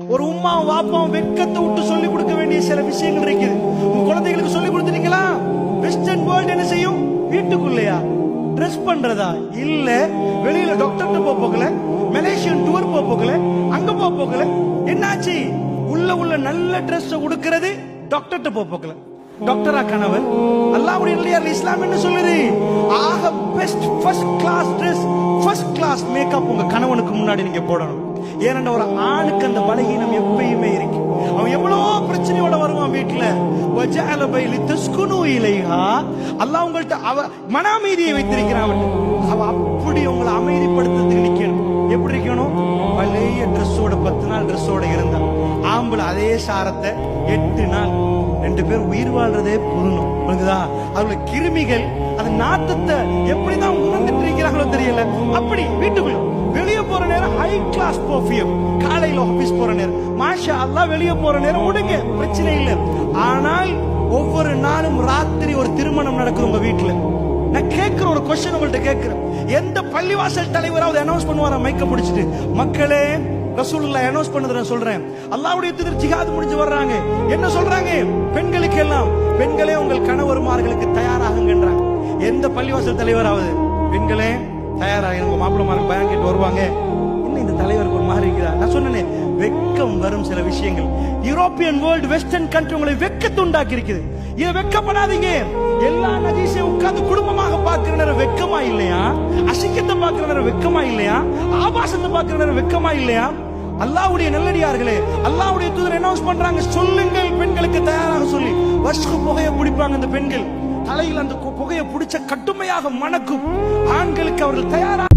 ஒரு உம்மாவும் வாப்பாவும் வெக்கத்தை விட்டு சொல்லி கொடுக்க வேண்டிய சில விஷயங்கள் இருக்குது. உங்க குழந்தைகளுக்கு சொல்லி கொடுத்துட்டீங்களா? வெஸ்டர்ன் வேர்ல்ட் என்ன செய்யும்? வீட்டுக்குள்ளையா ட்ரெஸ் பண்றதா இல்ல வெளியில டாக்டர்கிட்ட போகல, மலேசியன் டூர் போகல, அங்க போகல. என்னாச்சு? உள்ள நல்ல ட்ரெஸ் உடுக்கிறது டாக்டர்கிட்ட போகல. டாக்டரா கணவன் அல்லாஹ்வுடைய இல்லையார் இஸ்லாம் என்ன சொல்லுது? ஆக best first class dress, first class makeup உங்க கணவனுக்கு முன்னாடி நீங்க போடணும். ஏன்னா ஒரு ஆணுக்கு அந்த பலகீனம் எப்பயுமே இருக்கு. அவன் எவ்வளவு பிரச்சனையோட வருவான் வீட்டுல. அல்லாஹ் உங்கள்ட்ட அவ மன அமைதியை வைத்திருக்கிறான். அவ அப்படி உங்களை அமைதிப்படுத்துறதுக்கு நிக்கணும். எப்படி இருக்கணும்? பழைய ட்ரெஸ்ஸோட 10 நாள் ட்ரெஸ்ஸோட இருந்தா ஆம்பளை அதே சாரத்தை 8 நாள் 2 பேர் உயிர் வாழ்றதே புரியணும். அதுல கிருமிகள் அந்த நாட்டத்தை எப்படிதான் உணர்ந்துட்டு இருக்கிறாங்களோ தெரியல. அப்படி வீட்டுக்குள்ள வெளியே போற நேரம் ஹை கிளாஸ் பர்ஃபியூம், காலையில ஆபீஸ் போற நேரம் மாஷா அல்லாஹ் வெளியே போற நேரம் உடுங்க, பிரச்சனை இல்லை. ஆனால் ஒவ்வொரு நாளும் ராத்திரி ஒரு திருமணம் நடக்குது உங்க வீட்டுல. நான் கேட்கிற ஒரு கொஸ்டின் உங்கள்ட்ட கேட்கிறேன். எந்த பள்ளிவாசல் தலைவராவது அனௌன்ஸ் பண்ணுவாரா மைக்க பிடிச்சிட்டு? மக்களே, ரசூலுல்லாஹ் அனௌன்ஸ் பண்ணது நான் சொல்றேன். அல்லாஹ்வுடைய தூதர் ஜிஹாத் முடிஞ்சு வர்றாங்க. என்ன சொல்றாங்க? பெண்களுக்கு எல்லாம், பெண்களே உங்கள் கணவர்மார்களுக்கு தயாராகுங்கன்றாங்க. எந்த பள்ளிவாசல் தலைவராவது பெண்களே தயாராக உங்க மாப்பிள்ளமாருக்கு பயம் கேட்டு வருவாங்க. இன்னும் இந்த தலைவருக்கு ஒரு மாதிரி இருக்குதா? நான் சொன்னேன், வெக்கம் வரும் சில விஷயங்கள். யூரோப்பியன் வேர்ல்டு, வெஸ்டர்ன் கண்ட்ரி உங்களை வெக்கத்தை உண்டாக்கி இருக்குது. இதை வெக்கப்படாதீங்க. எல்லா நஜீஸையும் உட்கார்ந்து குடும்பமாக பார்க்கிற நேரம் வெக்கமா இல்லையா? அசிங்கத்தை பார்க்கிற நேரம் வெக்கமா இல்லையா? ஆபாசத்தை பார்க்கிற நேரம் வெக்கமா இல்லையா? அல்லாஹ்வுடைய நல்லடியார்களே, அல்லாஹ்வுடைய தூதர் அனௌன்ஸ் பண்றாங்க, சொல்லுங்கள் பெண்களுக்கு தயாராக சொல்லி. வஷ்கு புகையை பிடிப்பாங்க அந்த பெண்கள். தலையில் அந்த புகையை பிடிச்ச கட்டுமையாக மணக்கும். ஆண்களுக்கு அவர்கள் தயாராக